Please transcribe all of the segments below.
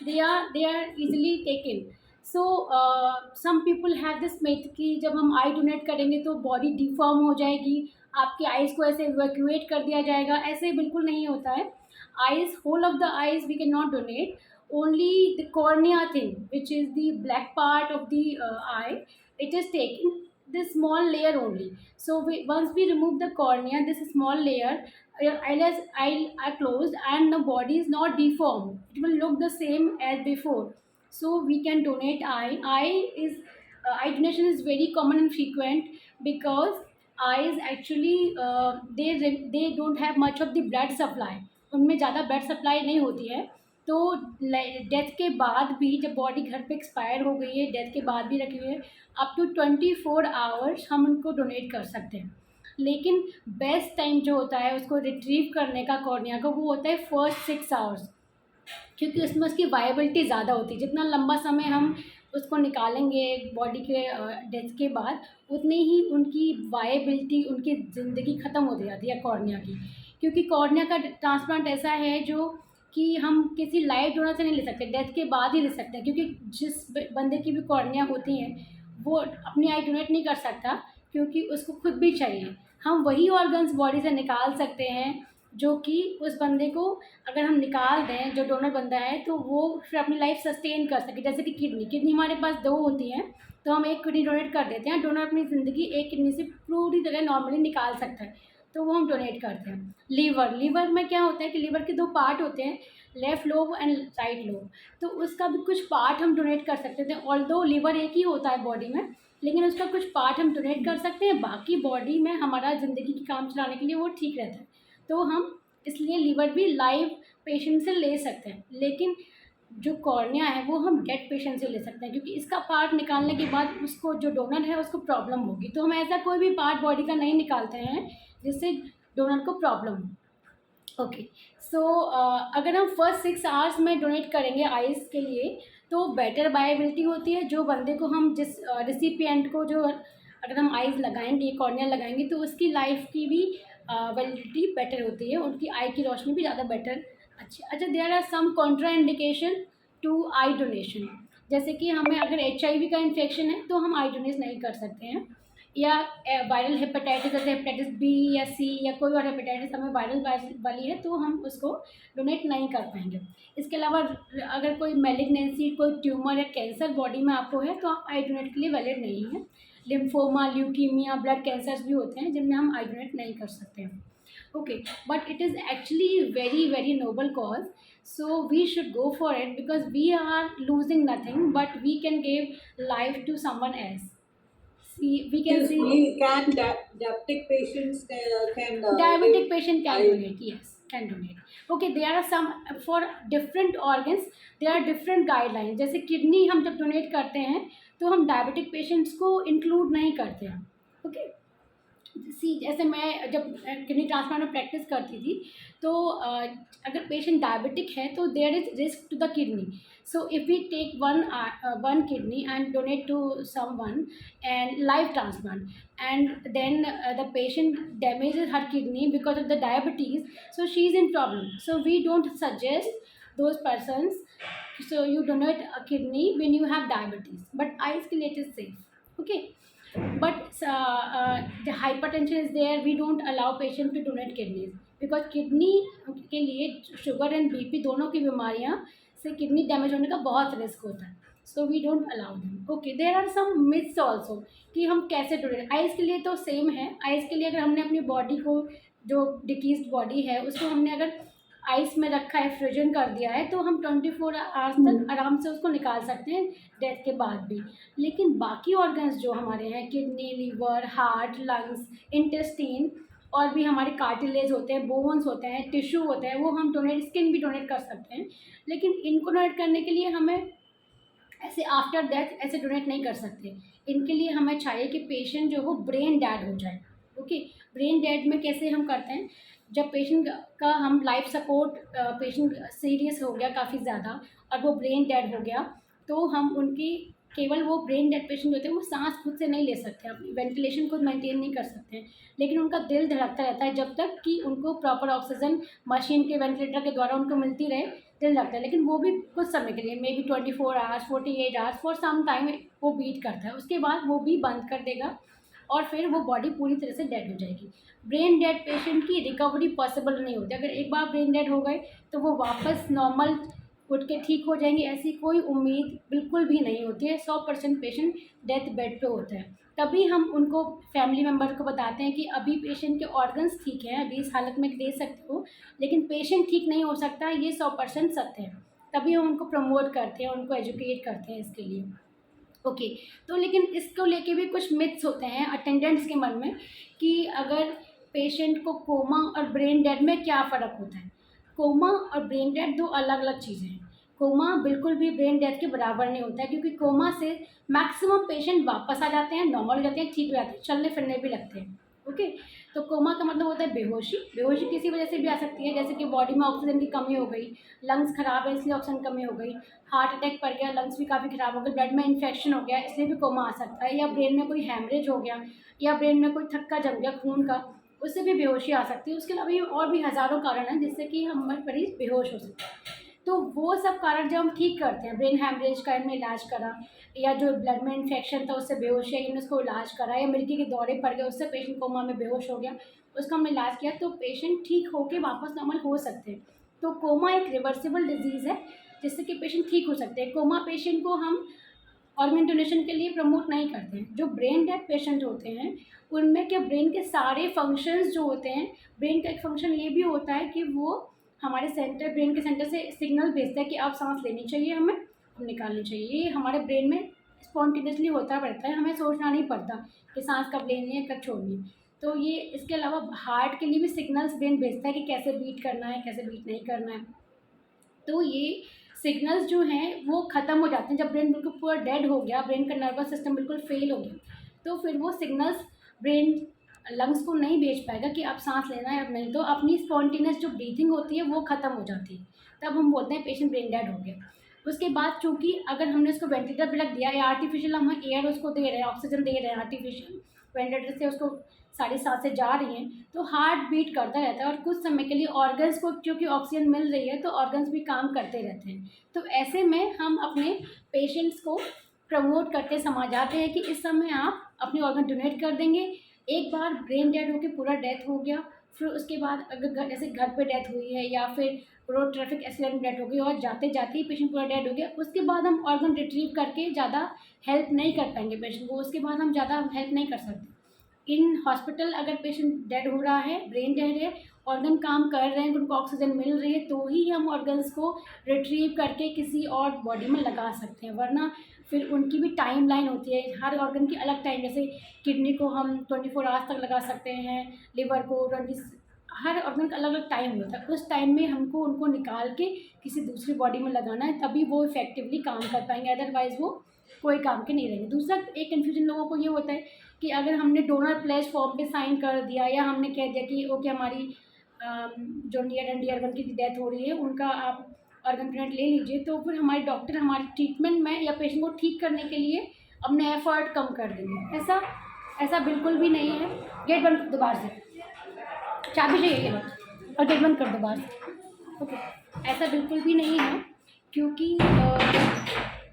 they are easily taken. So some people have this myth कि जब हम आई donate करेंगे तो बॉडी डिफॉर्म हो जाएगी, आपकी आइज़ को ऐसे इवैक्यूएट कर दिया जाएगा। ऐसे बिल्कुल नहीं होता है। Eyes, whole of the eyes we can not donate, only the cornea thing, which is the black part of the eye, it is taken, this small layer only. So once we remove the cornea, this small layer, your eyelids are closed and the body is not deformed, it will look the same as before. So we can donate eye. Eye donation is very common and frequent because eyes actually they don't have much of the blood supply, उनमें ज़्यादा blood supply नहीं होती है। तो death के बाद भी, जब बॉडी घर पे एक्सपायर हो गई है, डेथ के बाद भी रखी हुई है, अप टू 24 आवर्स हम उनको डोनेट कर सकते हैं। लेकिन बेस्ट टाइम जो होता है उसको रिट्रीव करने का कॉर्निया का, वो होता है फर्स्ट 6 आवर्स, क्योंकि उसमें उसकी वायबिलिटी ज़्यादा होती है। जितना लंबा समय हम उसको निकालेंगे बॉडी के डेथ के बाद, उतनी ही उनकी वायबिलिटी, उनकी ज़िंदगी ख़त्म हो जाती है कॉर्निया की। क्योंकि कॉर्निया का ट्रांसप्लांट ऐसा है जो कि हम किसी लाइव डोनर से नहीं ले सकते, डेथ के बाद ही ले सकते हैं। क्योंकि जिस बंदे की भी कॉर्निया होती हैं वो अपनी आई डोनेट नहीं कर सकता, क्योंकि उसको खुद भी चाहिए। हम वही ऑर्गन्स बॉडी से निकाल सकते हैं जो कि उस बंदे को अगर हम निकाल दें, जो डोनर बंदा है, तो वो फिर अपनी लाइफ सस्टेन कर सके। जैसे कि किडनी हमारे पास 2 होती हैं, तो हम एक किडनी डोनेट कर देते हैं, डोनर अपनी ज़िंदगी एक किडनी से पूरी तरह नॉर्मली निकाल सकता है, तो वो हम डोनेट करते हैं। लीवर में क्या होता है कि लीवर के 2 पार्ट होते हैं, left lobe and right lobe, तो उसका भी कुछ पार्ट हम डोनेट कर सकते थे। ऑल्दो लीवर एक ही होता है बॉडी में, लेकिन उसका कुछ पार्ट हम डोनेट कर सकते हैं, बाकी बॉडी में हमारा ज़िंदगी की काम चलाने के लिए वो ठीक रहता है। तो हम इसलिए लीवर भी लाइव पेशेंट से ले सकते हैं। लेकिन जो कॉर्निया है वो हम डेड पेशेंट से ले सकते हैं, क्योंकि इसका पार्ट निकालने के बाद उसको, जो डोनर है, उसको प्रॉब्लम होगी। तो हम ऐसा कोई भी पार्ट बॉडी का नहीं निकालते हैं जिससे डोनर को प्रॉब्लम हो। ओके, सो अगर हम फर्स्ट 6 आवर्स में डोनेट करेंगे आइज़ के लिए, तो बेटर बायबिलिटी होती है। जो बंदे को हम, जिस रिसिपिएंट को, जो अगर हम आइज़ लगाएंगे, कॉर्निया लगाएंगे, तो उसकी लाइफ की भी वैलिडिटी बेटर होती है, उनकी आई की रोशनी भी ज़्यादा बेटर अच्छा। There are some contraindication to eye donation, जैसे कि हमें अगर HIV का इन्फेक्शन है तो हम आई डोनेट नहीं कर सकते हैं, या वायरल हेपेटाइटिस, जैसे हेपेटाइटिस B या C या कोई और हेपेटाइटिस हमें वायरल वाली है, तो हम उसको डोनेट नहीं कर पाएंगे। इसके अलावा अगर कोई मैलिग्नेंसी, कोई ट्यूमर या कैंसर बॉडी में आपको है, तो आप आई डोनेट के लिए वैलिड नहीं है। लिम्फोमा, ल्यूकीमिया, ब्लड कैंसर्स भी होते हैं जिनमें हम आई डोनेट नहीं कर सकते हैं। Okay, but it is actually very noble cause, so we should go for it, because we are losing nothing, but we can give life to someone else. See, we can see Diabetic patients can diabetic patient can donate, yes, can donate. Okay, there are some, for different organs there are different guidelines. जैसे kidney हम जब donate करते हैं तो हम diabetic patients को include नहीं करते हैं। ओके, जैसे मैं जब किडनी ट्रांसप्लांट में प्रैक्टिस करती थी, तो अगर पेशेंट डायबिटिक है तो there is risk to the kidney. So if we take one kidney and donate to someone and live transplant, and then the patient damages her kidney because of the diabetes, so she is in problem. So we don't suggest those persons, so you donate a kidney when you have diabetes, but eyes के लिए it is safe. Okay, but the hypertension is there, we don't allow patient to donate kidneys, because kidney के लिए sugar and BP दोनों की बीमारियां से kidney damage होने का बहुत रिस्क होता है, so we don't allow them. Okay, there are some myths also कि हम कैसे डोनेट। आइज़ के लिए तो सेम है। आइज़ के लिए अगर हमने अपनी बॉडी को, जो डिकीज्ड बॉडी है, उसको हमने अगर आइस में रखा है, फ्रोजन कर दिया है, तो हम 24 आवर्स तक आराम से उसको निकाल सकते हैं डेथ के बाद भी। लेकिन बाकी ऑर्गन्स जो हमारे हैं, kidney, liver, heart, lungs, intestine, और भी हमारे कार्टिलेज होते हैं, बोन्स होते हैं, टिश्यू होते हैं, वो हम डोनेट, स्किन भी डोनेट कर सकते हैं। लेकिन इनको डोनेट करने के लिए हमें ऐसे आफ्टर डेथ ऐसे डोनेट नहीं कर सकते। इनके लिए हमें चाहिए कि पेशेंट जो हो ब्रेन डेड हो जाए। ओके, ब्रेन डेड में कैसे हम करते हैं, जब पेशेंट का हम लाइफ सपोर्ट, पेशेंट सीरियस हो गया काफ़ी ज़्यादा और वो ब्रेन डेड हो गया, तो हम उनकी, केवल वो ब्रेन डेड पेशेंट होते हैं, वो सांस खुद से नहीं ले सकते, अपनी वेंटिलेशन खुद मेंटेन नहीं कर सकते हैं, लेकिन उनका दिल धड़कता रहता है जब तक कि उनको प्रॉपर ऑक्सीजन मशीन के वेंटिलेटर के द्वारा उनको मिलती रहे, दिल लगता है, लेकिन वो भी कुछ समय के लिए, maybe 24 hours, 48 hours, for some time वो बीट करता है, उसके बाद वो भी बंद कर देगा और फिर वो बॉडी पूरी तरह से डेड हो जाएगी। ब्रेन डेड पेशेंट की रिकवरी पॉसिबल नहीं होती। अगर एक बार ब्रेन डेड हो गए तो वो वापस नॉर्मल उठ के ठीक हो जाएंगे, ऐसी कोई उम्मीद बिल्कुल भी नहीं होती है। 100% पेशेंट डेथ बेड पे होता है। तभी हम उनको फैमिली मेम्बर को बताते हैं कि अभी पेशेंट के ऑर्गन्स ठीक हैं, अभी इस हालत में दे सकते हो, लेकिन पेशेंट ठीक नहीं हो सकता, ये 100% सत्य है। तभी हम उनको प्रमोट करते हैं, उनको एजुकेट करते हैं इसके लिए। ओके, तो लेकिन इसको लेके भी कुछ मिथ्स होते हैं अटेंडेंट्स के मन में कि अगर पेशेंट को कोमा और ब्रेन डेड में क्या फ़र्क होता है। कोमा और ब्रेन डेड दो अलग अलग चीज़ें हैं। कोमा बिल्कुल भी ब्रेन डेड के बराबर नहीं होता है, क्योंकि कोमा से मैक्सिमम पेशेंट वापस आ जाते हैं, नॉर्मल हो जाते हैं, ठीक हो जाते हैं, चलने फिरने भी लगते हैं। ओके, तो कोमा का मतलब होता है बेहोशी। बेहोशी किसी वजह से भी आ सकती है, जैसे कि बॉडी में ऑक्सीजन की कमी हो गई, लंग्स ख़राब है इसलिए ऑक्सीजन कमी हो गई, हार्ट अटैक पड़ गया, लंग्स भी काफ़ी ख़राब हो गए, ब्लड में इन्फेक्शन हो गया, इसलिए भी कोमा आ सकता है, या ब्रेन में कोई हैमरेज हो गया, या ब्रेन में कोई थक्का जम गया खून का, उससे भी बेहोशी आ सकती है। उसके अलावा भी और भी हज़ारों कारण हैं जिससे कि हमारे मरीज़ बेहोश हो सकते हैं। तो वो सब कारण जब हम ठीक करते हैं, ब्रेन हैमरेज का इनमें इलाज करा, या जो ब्लड में इन्फेक्शन था उससे बेहोश है, इनमें उसको इलाज करा, या मिर्गी के दौरे पड़ गए उससे पेशेंट कोमा में बेहोश हो गया, उसका हमने इलाज किया, तो पेशेंट ठीक होकर वापस नॉर्मल हो सकते हैं। तो कोमा एक रिवर्सिबल डिजीज़ है जिससे कि पेशेंट ठीक हो सकते हैं। कोमा पेशेंट को हम ऑर्गन डोनेशन के लिए प्रमोट नहीं करते हैं। जो ब्रेन डेड पेशेंट होते हैं उनमें क्या ब्रेन के सारे फंक्शंस जो होते हैं, ब्रेन का एक फंक्शन ये भी होता है कि वो हमारे सेंटर, ब्रेन के सेंटर से सिग्नल भेजता है कि आप सांस लेनी चाहिए, हमें हम निकालनी चाहिए। ये हमारे ब्रेन में स्पॉन्टेनियसली होता रहता है, हमें सोचना नहीं पड़ता कि सांस कब लेनी है कब छोड़नी है। तो ये इसके अलावा हार्ट के लिए भी सिग्नल्स ब्रेन भेजता है कि कैसे बीट करना है, कैसे बीट नहीं करना है। तो ये सिग्नल्स जो हैं वो ख़त्म हो जाते हैं जब ब्रेन बिल्कुल पूरा डेड हो गया, ब्रेन का नर्वस सिस्टम बिल्कुल फेल हो गया, तो फिर वो सिग्नल्स ब्रेन लंग्स को नहीं भेज पाएगा कि आप सांस लेना है अब नहीं, तो अपनी स्पॉन्टेनियस जो ब्रीथिंग होती है वो ख़त्म हो जाती है, तब हम बोलते हैं पेशेंट ब्रेन डेड हो गया। उसके बाद चूँकि अगर हमने उसको वेंटिलेटर पर रख दिया या आर्टिफिशियल हम एयर उसको दे रहे हैं, ऑक्सीजन दे रहे हैं आर्टिफिशियल, वेंटिलेटर से उसको सारी सांसें जा रही हैं, तो हार्ट बीट करता रहता है और कुछ समय के लिए ऑर्गन्स को क्योंकि ऑक्सीजन मिल रही है तो ऑर्गन्स भी काम करते रहते हैं। तो ऐसे में हम अपने पेशेंट्स को प्रमोट करते समझाते हैं कि इस समय आप अपने ऑर्गन डोनेट कर देंगे। एक बार ब्रेन डेड होकर पूरा डेथ हो गया, फिर उसके बाद अगर जैसे घर पे डेथ हुई है या फिर रोड ट्रैफिक एक्सीडेंट में डेथ हो गई और जाते जाते ही पेशेंट पूरा डेड हो गया, उसके बाद हम ऑर्गन रिट्रीव करके ज़्यादा हेल्प नहीं कर पाएंगे पेशेंट को, उसके बाद हम ज़्यादा हेल्प नहीं कर सकते। इन हॉस्पिटल अगर पेशेंट डेड हो रहा है, ब्रेन डेड है, ऑर्गन काम कर रहे हैं, उनको ऑक्सीजन मिल रही है, तो ही हम ऑर्गन्स को रिट्रीव करके किसी और बॉडी में लगा सकते हैं, वरना फिर उनकी भी टाइम लाइन होती है, हर ऑर्गन की अलग टाइम। जैसे किडनी को हम 24 आवर्स तक लगा सकते हैं, लिवर को 20, हर ऑर्गन का अलग अलग टाइम होता है। उस टाइम में हमको उनको निकाल के किसी दूसरी बॉडी में लगाना है, तभी वो इफेक्टिवली काम कर पाएंगे, अदरवाइज़ वो कोई काम के नहीं रहेंगे। दूसरा एक कन्फ्यूजन लोगों को ये होता है कि अगर हमने डोनर प्लेज फॉर्म पे साइन कर दिया या हमने कह दिया कि ओके हमारी जो नियर एंड डियर वन की डेथ हो रही है उनका आप ऑर्गन डोनेट ले लीजिए, तो फिर हमारे डॉक्टर हमारे ट्रीटमेंट में या पेशेंट को ठीक करने के लिए अपने एफर्ट कम कर देंगे। ऐसा बिल्कुल भी नहीं है। गेट बंद कर दो बाहर से, चाबी चाहिए और गेट बंद कर दो बाहर से। ओके, ऐसा बिल्कुल भी नहीं है, क्योंकि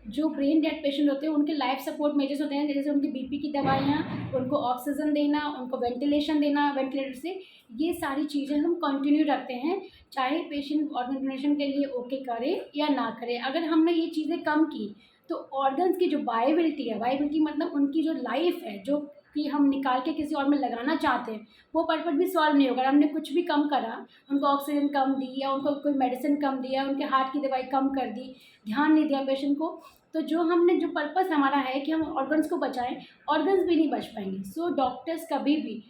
जो ब्रेन डेड पेशेंट होते हैं उनके लाइफ सपोर्ट मेजर्स होते हैं, जैसे उनकी बीपी की दवाइयाँ, उनको ऑक्सीजन देना, उनको वेंटिलेशन देना वेंटिलेटर से, ये सारी चीज़ें हम कंटिन्यू रखते हैं, चाहे पेशेंट ऑर्गन डोनेशन के लिए ओके करे या ना करे। अगर हमने ये चीज़ें कम की तो ऑर्गन्स की जो वायबिलिटी है, वायबिलिटी मतलब उनकी जो लाइफ है, जो कि हम निकाल के किसी और में लगाना चाहते हैं, वो पर्पस भी सॉल्व नहीं होगा। हमने कुछ भी कम करा, उनको ऑक्सीजन कम दी या उनको कोई मेडिसिन कम दिया, उनके हार्ट की दवाई कम कर दी, ध्यान नहीं दिया पेशेंट को, तो जो पर्पस हमारा है कि हम ऑर्गन्स को बचाएं, ऑर्गन्स भी नहीं बच पाएंगे। सो डॉक्टर्स कभी भी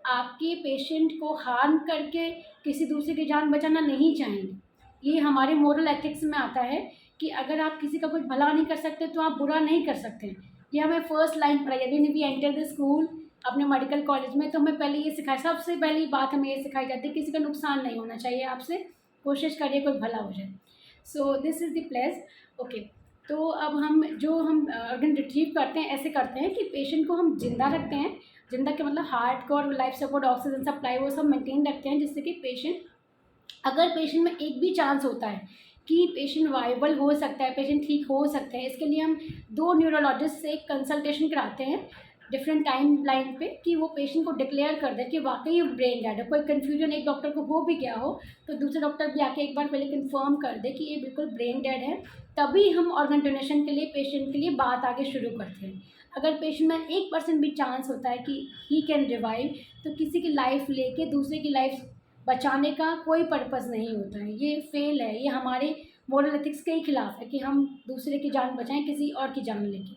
आपके पेशेंट को हार्म करके किसी दूसरे की जान बचाना नहीं चाहेंगे। ये हमारे मोरल एथिक्स में आता है कि अगर आप किसी का कुछ भला नहीं कर सकते तो आप बुरा नहीं कर सकते। ये हमें फर्स्ट लाइन पढ़ाई है, when we enter the school, अपने मेडिकल कॉलेज में, तो हमें पहले ये सिखाया, सबसे पहली बात हमें ये सिखाई जाती है किसी का नुकसान नहीं होना चाहिए, आपसे कोशिश करिए कोई भला हो जाए। सो this is the place. Okay, तो अब हम ऑर्गन रिट्रीव करते हैं, ऐसे करते हैं कि पेशेंट को हम जिंदा रखते हैं। जिंदा के मतलब हार्ट को और लाइफ सपोर्ट, ऑक्सीजन सप्लाई, वो सब मेंटेन रखते हैं, जिससे कि पेशेंट, अगर पेशेंट में एक भी चांस होता है कि पेशेंट वाइबल हो सकता है, पेशेंट ठीक हो सकता है, इसके लिए हम 2 न्यूरोलॉजिस्ट से कंसल्टेशन कराते हैं डिफरेंट टाइम लाइन पे, कि वो पेशेंट को डिक्लेयर कर दे कि वाकई ब्रेन डेड है। कोई कन्फ्यूजन एक डॉक्टर को हो भी गया हो तो दूसरे डॉक्टर भी आके एक बार पहले कंफर्म कर दे कि ये बिल्कुल ब्रेन डेड है, तभी हम ऑर्गन डोनेशन के लिए पेशेंट के लिए बात आगे शुरू करते हैं। अगर पेशेंट में 1% भी चांस होता है कि ही कैन रिवाइव, तो किसी की लाइफ लेके दूसरे की लाइफ बचाने का कोई पर्पज़ नहीं होता है, ये फेल है, ये हमारे मोरल एथिक्स के ही खिलाफ है कि हम दूसरे की जान बचाएं किसी और की जान लेके,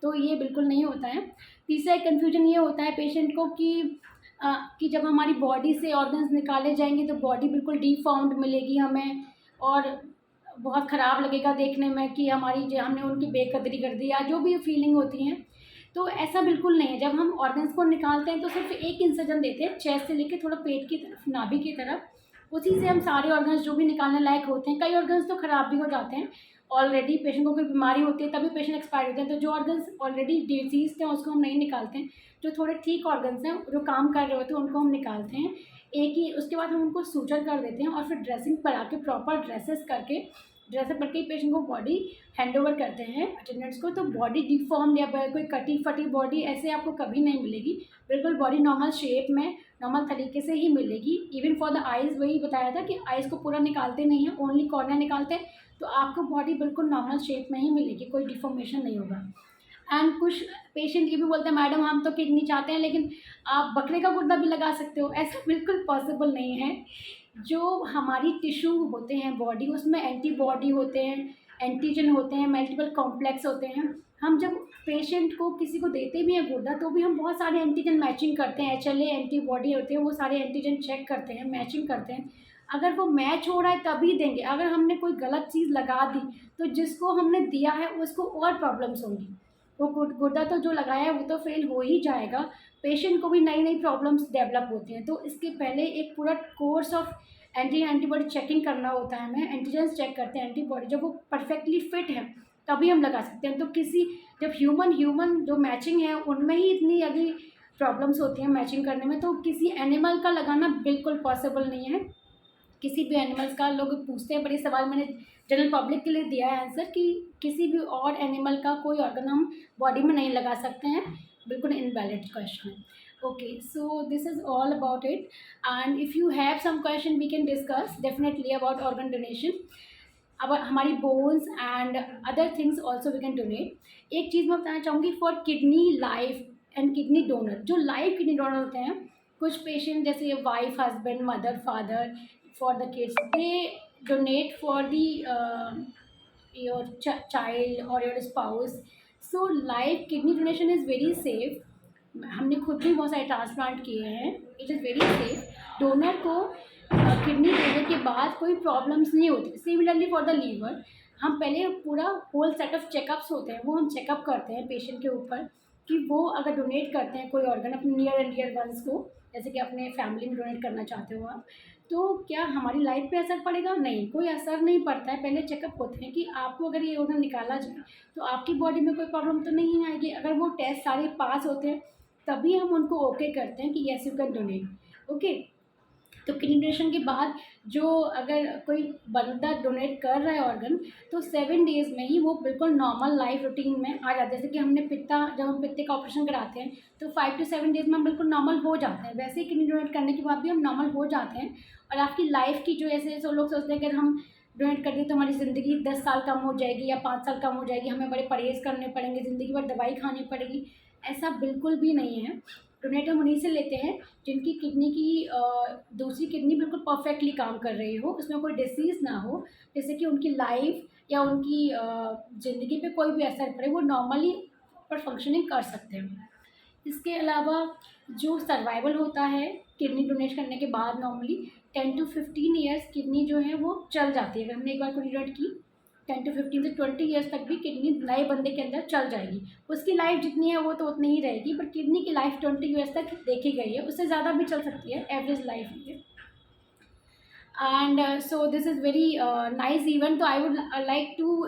तो ये बिल्कुल नहीं होता है। तीसरा एक कन्फ्यूजन ये होता है पेशेंट को कि जब हमारी बॉडी से ऑर्गन्स निकाले जाएंगे तो बॉडी बिल्कुल डिफॉर्म्ड मिलेगी हमें, और बहुत ख़राब लगेगा देखने में कि हमारी जो हमने उनकी बेकदरी कर दी, या जो भी फीलिंग होती हैं, तो ऐसा बिल्कुल नहीं है। जब हम ऑर्गन्स को निकालते हैं तो सिर्फ एक इंसिजन देते हैं, चेस्ट से लेकर थोड़ा पेट की तरफ, नाभि की तरफ, उसी से हम सारे ऑर्गन्स जो भी निकालने लायक होते हैं, कई ऑर्गन्स तो ख़राब भी हो जाते हैं, ऑलरेडी पेशेंट को कोई बीमारी होती है तभी पेशेंट एक्सपायर होते हैं, तो जो ऑर्गन्स ऑलरेडी डिजीज हैं उसको हम नहीं निकालते हैं, जो थोड़े ठीक ऑर्गन्स हैं जो काम कर रहे होते हैं उनको हम निकालते हैं एक ही, उसके बाद हम उनको सूचर कर देते हैं और फिर ड्रेसिंग करा के प्रॉपर ड्रेसेस करके ड्रेसअप करके पेशेंट को बॉडी हैंड ओवर करते हैं अटेंडेंट्स को। तो बॉडी डिफॉर्म्ड या कोई कटी फटी बॉडी ऐसे आपको कभी नहीं मिलेगी, बिल्कुल बॉडी नॉर्मल शेप में नॉर्मल तरीके से ही मिलेगी। इवन फॉर द आइज़ वही बताया था कि आइज़ को पूरा निकालते नहीं हैं, ओनली कॉर्नर निकालते हैं, तो आपको बॉडी बिल्कुल नॉर्मल शेप में ही मिलेगी, कोई डिफॉर्मेशन नहीं होगा। एंड कुछ पेशेंट ये भी बोलते हैं मैडम हम तो किडनी चाहते हैं लेकिन आप बकरे का गुर्दा भी लगा सकते हो, ऐसा बिल्कुल पॉसिबल नहीं है। जो हमारी टिश्यू होते हैं बॉडी, उसमें एंटीबॉडी होते हैं, एंटीजन होते हैं, मल्टीपल कॉम्प्लेक्स होते हैं। हम जब पेशेंट को किसी को देते भी हैं गुर्दा तो भी हम बहुत सारे एंटीजन मैचिंग करते हैं, HLA एंटीबॉडी होते हैं, वो सारे एंटीजन चेक करते हैं, मैचिंग करते हैं। अगर वो मैच हो रहा है तभी देंगे, अगर हमने कोई गलत चीज़ लगा दी तो जिसको हमने दिया है उसको और प्रॉब्लम्स होंगी। वो गुर्दा तो जो लगाया है वो तो फेल हो ही जाएगा, पेशेंट को भी नई नई प्रॉब्लम्स डेवलप होती हैं। तो इसके पहले एक पूरा कोर्स ऑफ एंटीबॉडी चेकिंग करना होता है, हमें एंटीजेंस चेक करते हैं, एंटीबॉडी जब वो परफेक्टली फिट है तभी हम लगा सकते हैं। तो किसी जब ह्यूमन जो मैचिंग है उनमें ही इतनी अभी प्रॉब्लम्स होती हैं मैचिंग करने में, तो किसी एनिमल का लगाना बिल्कुल पॉसिबल नहीं है। किसी भी एनिमल्स का लोग पूछते हैं, बड़े सवाल मैंने जनरल पब्लिक के लिए दिया है आंसर कि किसी भी और एनिमल का कोई ऑर्गन हम बॉडी में नहीं लगा सकते हैं, बिल्कुल इनवैलिड क्वेश्चन है। Okay, so this is all about it, and if you have some question we can discuss definitely about organ donation. अब हमारी bones and other things also we can donate. एक चीज़ मैं बताना चाहूँगी for kidney life and kidney donor, जो live kidney donor होते हैं, कुछ पेशेंट जैसे wife, husband, mother, father, for the kids, they donate for the your child or your spouse. So live kidney donation is very safe। हमने खुद भी बहुत सारे ट्रांसप्लांट किए हैं, it is very safe. Donor को किडनी देने के बाद कोई प्रॉब्लम्स नहीं होती। सिमिलरली फॉर द लीवर, हम पहले पूरा होल सेट ऑफ चेकअप्स होते हैं वो हम चेकअप करते हैं पेशेंट के ऊपर कि वो अगर डोनेट करते हैं कोई ऑर्गन अपने नियर एंड डियर वंस को, जैसे कि अपने फैमिली में डोनेट करना चाहते हो आप, तो क्या हमारी लाइफ पे असर पड़ेगा? नहीं, कोई असर नहीं पड़ता है। पहले चेकअप होते हैं कि आपको अगर ये ऑर्गन निकाला जाए तो आपकी बॉडी में कोई प्रॉब्लम तो नहीं आएगी। अगर वो टेस्ट सारे पास होते हैं तभी हम उनको ओके करते हैं कि yes you can donate. Okay, तो किडनी डोनेशन के बाद जो अगर कोई बंदा डोनेट कर रहा है ऑर्गन तो 7 डेज़ में ही वो बिल्कुल नॉर्मल लाइफ रूटीन में आ जाता है। जैसे कि हमने जब हम पित्ते का ऑपरेशन कराते हैं तो 5 to 7 डेज़ में हम बिल्कुल नॉर्मल हो जाते हैं, वैसे ही किडनी डोनेट करने के बाद भी हम नॉर्मल हो जाते हैं। और आपकी लाइफ की जो ऐसे लोग सोचते हैं कि अगर हम डोनेट कर दें तो हमारी ज़िंदगी 10 साल कम हो जाएगी या 5 साल कम हो जाएगी, हमें बड़े परहेज़ करने पड़ेंगे, ज़िंदगी भर दवाई खानी पड़ेगी, ऐसा बिल्कुल भी नहीं है। डोनेट हम उन्हीं से लेते हैं जिनकी किडनी की दूसरी किडनी बिल्कुल परफेक्टली काम कर रही हो, उसमें कोई डिसीज़ ना हो, जैसे कि उनकी लाइफ या उनकी ज़िंदगी पे कोई भी असर पड़े, वो नॉर्मली पर फंक्शनिंग कर सकते हैं। इसके अलावा जो सर्वाइवल होता है किडनी डोनेट करने के बाद नॉर्मली 10 to 15 ईयर्स किडनी जो है वो चल जाती है। अगर हमने एक बार किडनी डोनेट की 10 to 15 से 20 ईयर्स तक भी किडनी नए बंदे के अंदर चल जाएगी। उसकी लाइफ जितनी है वो तो उतनी ही रहेगी, पर किडनी की लाइफ 20 ईयर्स तक देखी गई है, उससे ज़्यादा भी चल सकती है, एवरेज लाइफ है। And so this is very nice event. तो I would like to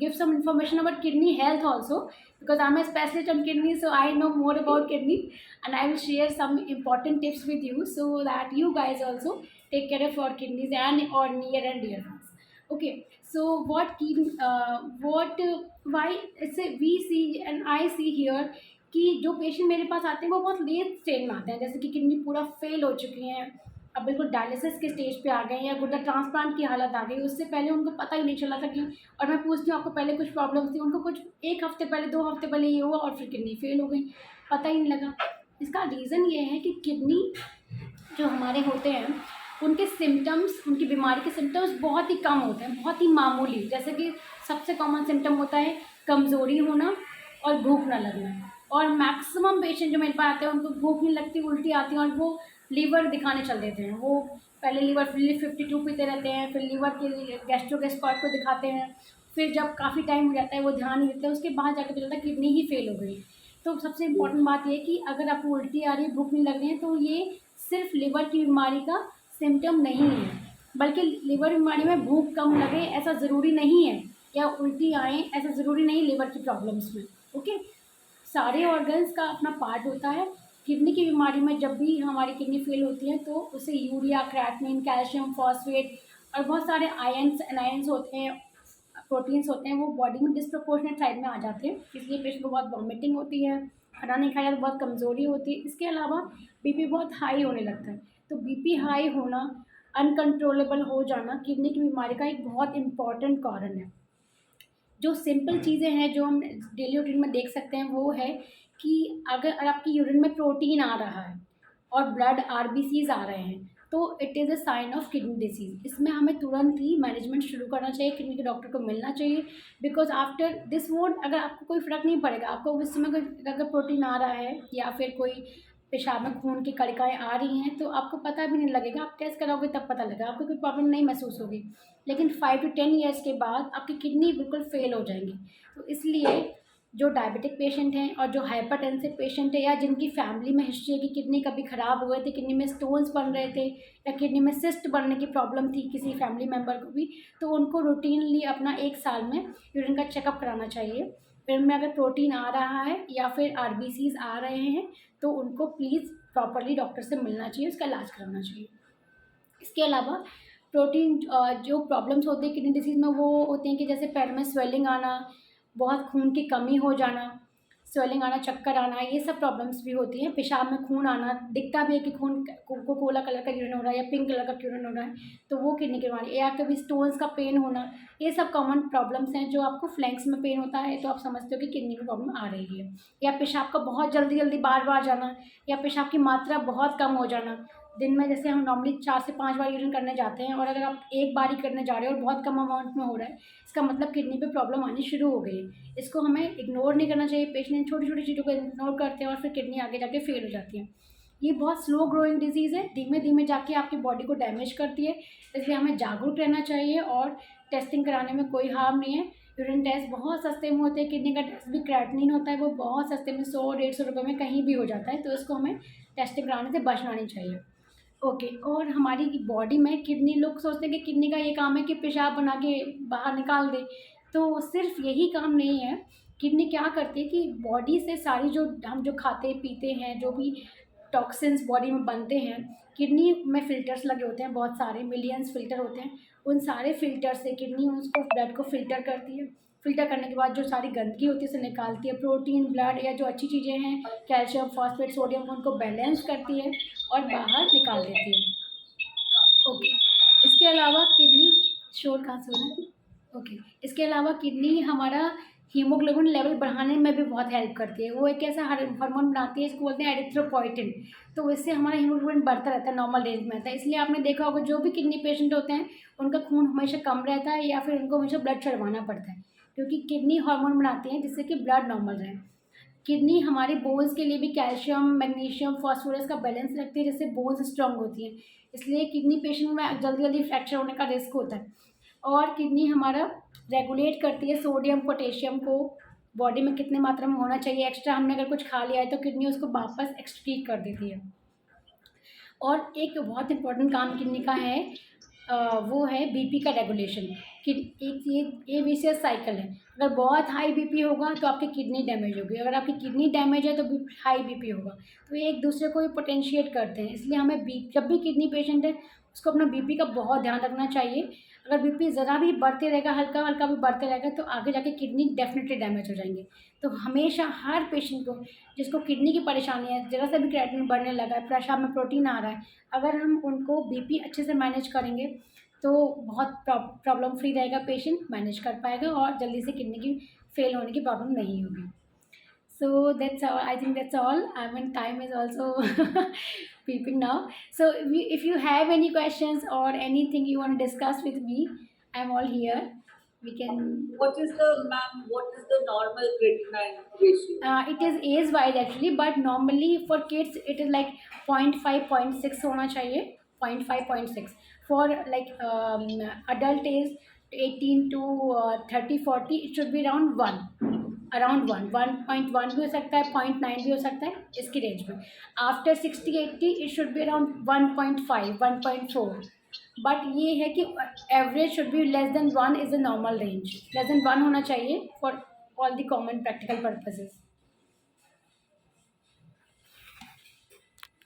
give some information about kidney health also, because I'm a specialist on kidney, so I know more about kidney, and I will share some important tips with you so that you guys also take care of your kidneys and or near and dear ones. Okay, so why से we see and I see here कि जो patient मेरे पास आते हैं वो बहुत late stage में आते हैं, जैसे कि किडनी पूरा फेल हो चुकी हैं, अब बिल्कुल डायलिसिस के स्टेज पे आ गए हैं या गुर्दा ट्रांसप्लांट की हालत आ गई, उससे पहले उनको पता ही नहीं चला था कि, और मैं पूछती हूँ आपको पहले कुछ प्रॉब्लम्स थी, उनको कुछ एक हफ्ते पहले 2 हफ्ते पहले ये हुआ और फिर किडनी फेल हो गई, पता ही नहीं लगा। इसका रीज़न ये है कि किडनी जो हमारे होते हैं उनके सिम्टम्स, उनकी बीमारी के सिम्टम्स बहुत ही कम होते हैं, बहुत ही मामूली। जैसे कि सबसे कॉमन सिम्टम होता है कमज़ोरी होना और भूख ना लगना, और मैक्सिमम पेशेंट जो मेरे पास आते हैं उनको भूख नहीं लगती, उल्टी आती है और वो लीवर दिखाने चल देते हैं। वो पहले लीवर 52 पीते रहते हैं, फिर लीवर के लिए गैस्ट्रोगेस्ट्रॉइड को दिखाते हैं, फिर जब काफ़ी टाइम हो जाता है वो ध्यान नहीं देते, उसके बाद जाकर पता चलता है किडनी ही फेल हो गई। तो सबसे इम्पोर्टेंट बात ये है कि अगर आपको उल्टी आ रही है, भूख नहीं लग रही है, तो ये सिर्फ लिवर की बीमारी का सिम्टम नहीं है, बल्कि लिवर बीमारी में भूख कम लगे ऐसा ज़रूरी नहीं है, या उल्टी आए ऐसा ज़रूरी नहीं लिवर की प्रॉब्लम्स में। ओके, सारे ऑर्गन्स का अपना पार्ट होता है। किडनी की बीमारी में जब भी हमारी किडनी फेल होती है तो उसे यूरिया, क्रेटिनिन, कैल्शियम, फॉस्फेट और बहुत सारे आयंस, एनायंस होते हैं, प्रोटीन्स होते हैं, वो बॉडी में डिस्प्रपोर्शनेट साइड में आ जाते हैं, इसलिए पेशेंट को बहुत वॉमिटिंग होती है, खाना नहीं खाया तो बहुत कमज़ोरी होती है। इसके अलावा बीपी बहुत हाई होने लगता है। तो बीपी हाई होना, अनकंट्रोलेबल हो जाना किडनी की बीमारी का एक बहुत इम्पॉर्टेंट कारण है। जो सिंपल चीज़ें हैं जो हम डेली रूटीन में देख सकते हैं वो है कि अगर आपकी यूरिन में प्रोटीन आ रहा है और ब्लड आरबीसीज आ रहे हैं तो it is a sign of kidney disease. इसमें हमें तुरंत ही मैनेजमेंट शुरू करना चाहिए, किडनी के डॉक्टर को मिलना चाहिए, बिकॉज आफ्टर दिस वोंट, अगर आपको कोई फ़र्क नहीं पड़ेगा, आपको उस समय कोई अगर प्रोटीन आ रहा है या फिर कोई पेशाब में खून की कणिकाएँ आ रही हैं तो आपको पता भी नहीं लगेगा, आप टेस्ट कराओगे तब पता लगेगा, आपको कोई प्रॉब्लम नहीं महसूस होगी। लेकिन 5 to 10 ईयर्स के बाद आपकी किडनी बिल्कुल फेल हो जाएंगी। तो इसलिए जो डायबिटिक पेशेंट हैं और जो हाइपरटेंसिव पेशेंट है या जिनकी फैमिली में हिस्ट्री है कि किडनी कभी ख़राब हुए थे, किडनी में स्टोन्स बन रहे थे या किडनी में सिस्ट बनने की प्रॉब्लम थी किसी फैमिली मेम्बर को भी, तो उनको रूटीनली अपना 1 साल में यूरिन का चेकअप कराना चाहिए। यूरिन में अगर प्रोटीन आ रहा है या फिर आरबीसीज आ रहे हैं तो उनको प्लीज़ प्रॉपरली डॉक्टर से मिलना चाहिए, उसका इलाज कराना चाहिए। इसके अलावा प्रोटीन जो प्रॉब्लम्स होती है किडनी डिसीज़ में वो होते हैं कि जैसे पैर में स्वेलिंग आना, बहुत खून की कमी हो जाना, स्वेलिंग आना, चक्कर आना, ये सब प्रॉब्लम्स भी होती हैं। पेशाब में खून आना, दिखता भी है कि खून कोका-कोला कलर का यूरिन हो रहा है या पिंक कलर का यूरिन हो रहा है, तो वो किडनी की बीमारी, या कभी स्टोन्स का पेन होना, ये सब कॉमन प्रॉब्लम्स हैं। जो आपको फ्लैंक्स में पेन होता है तो आप समझते हो कि किडनी की प्रॉब्लम आ रही है, या पेशाब का बहुत जल्दी-जल्दी बार-बार जाना, या पेशाब की मात्रा बहुत कम हो जाना। दिन में जैसे हम नॉर्मली 4 से 5 बार यूरिन करने जाते हैं और अगर आप एक बार ही करने जा रहे हो और बहुत कम अमाउंट में हो रहा है, इसका मतलब किडनी पे प्रॉब्लम आनी शुरू हो गई है। इसको हमें इग्नोर नहीं करना चाहिए। पेशेंट छोटी-छोटी चीज़ों को इग्नोर करते हैं और फिर किडनी आगे जाके फेल हो जाती है। ये बहुत स्लो ग्रोइंग डिजीज़ है, धीमे-धीमे जाके आपकी बॉडी को डैमेज करती है, इसलिए हमें जागरूक रहना चाहिए और टेस्टिंग कराने में कोई हार्म नहीं है। यूरिन टेस्ट बहुत सस्ते में होते हैं, किडनी का टेस्ट भी क्रेटिनिन होता है, वो बहुत सस्ते में 100-150 रुपये में कहीं भी हो जाता है, तो इसको हमें टेस्टिंग कराने से बचना नहीं चाहिए। ओके, और हमारी बॉडी में किडनी, लोग सोचते हैं कि किडनी का ये काम है कि पेशाब बना के बाहर निकाल दे, तो सिर्फ यही काम नहीं है। किडनी क्या करती है कि बॉडी से सारी जो हम जो खाते पीते हैं, जो भी टॉक्सिन्स बॉडी में बनते हैं, किडनी में फ़िल्टर्स लगे होते हैं, बहुत सारे मिलियंस फ़िल्टर होते हैं, उन सारे फ़िल्टर से किडनी उसको ब्लड को फ़िल्टर करती है। फ़िल्टर करने के बाद जो सारी गंदगी होती है उसे निकालती है, प्रोटीन, ब्लड या जो अच्छी चीज़ें हैं, कैल्शियम, फॉस्फेट, सोडियम, उनको बैलेंस करती है और बाहर निकाल देती है। ओके, इसके अलावा किडनी, शोर कहाँ से हो रहा है? ओके, इसके अलावा किडनी हमारा हीमोग्लोबिन लेवल बढ़ाने में भी बहुत हेल्प करती है। वो एक ऐसा हार्मोन बनाती है, इसको बोलते हैं एरिथ्रोपोइटिन, तो इससे हमारा हीमोग्लोबिन बढ़ता रहता है, नॉर्मल रेंज में रहता है। इसलिए आपने देखा होगा जो भी किडनी पेशेंट होते हैं उनका खून हमेशा कम रहता है या फिर उनको हमेशा ब्लड चढ़वाना पड़ता है, क्योंकि किडनी हार्मोन बनाती है जिससे कि ब्लड नॉर्मल रहे। किडनी हमारे बोन्स के लिए भी कैल्शियम, मैग्नीशियम, फॉस्फोरस का बैलेंस रखती है, जिससे बोन्स स्ट्रॉन्ग होती हैं। इसलिए किडनी पेशेंट में जल्दी जल्दी फ्रैक्चर होने का रिस्क होता है। और किडनी हमारा रेगुलेट करती है सोडियम, पोटेशियम को बॉडी में कितने मात्रा में होना चाहिए। एक्स्ट्रा हमने अगर कुछ खा लिया है तो किडनी उसको वापस एक्सक्रीट कर देती है। और एक बहुत इंपॉर्टेंट काम किडनी का है, वो है बीपी का रेगुलेशन। कि एक ये विशियस साइकिल है, अगर बहुत हाई बीपी होगा तो आपकी किडनी डैमेज होगी, अगर आपकी किडनी डैमेज है तो हाई बीपी होगा, तो ये एक दूसरे को ही पोटेंशिएट करते हैं। इसलिए हमें जब भी किडनी पेशेंट है उसको अपना बीपी का बहुत ध्यान रखना चाहिए। अगर बीपी ज़रा भी बढ़ते रहेगा, हल्का हल्का भी बढ़ते रहेगा, तो आगे जाके किडनी डेफिनेटली डैमेज हो जाएंगे। तो हमेशा हर पेशेंट को जिसको किडनी की परेशानी है, ज़रा सा भी क्रिएटिनिन बढ़ने लगा है, पेशाब में प्रोटीन आ रहा है, अगर हम उनको बीपी अच्छे से मैनेज करेंगे तो बहुत प्रॉब्लम फ्री रहेगा, पेशेंट मैनेज कर पाएगा और जल्दी से किडनी की फेल होने की प्रॉब्लम नहीं होगी। So that's all. I think that's all. I mean, time is also peeping now. So if you have any questions or anything you want to discuss with me, I'm all here. We can. What is the normal creatinine ratio? It is age wise actually, but normally for kids it is like 0.5 0.6 होना चाहिए, 0.5 0.6. For like adult age 18 to 30 40 it should be around 1, around 1.1 भी हो सकता है, 0.9 भी हो सकता है इसकी रेंज में। After 60 80 it should be around 1.5 1.4, but ये है कि average should be less than 1 is a normal range, less than 1 होना चाहिए for all the common practical purposes.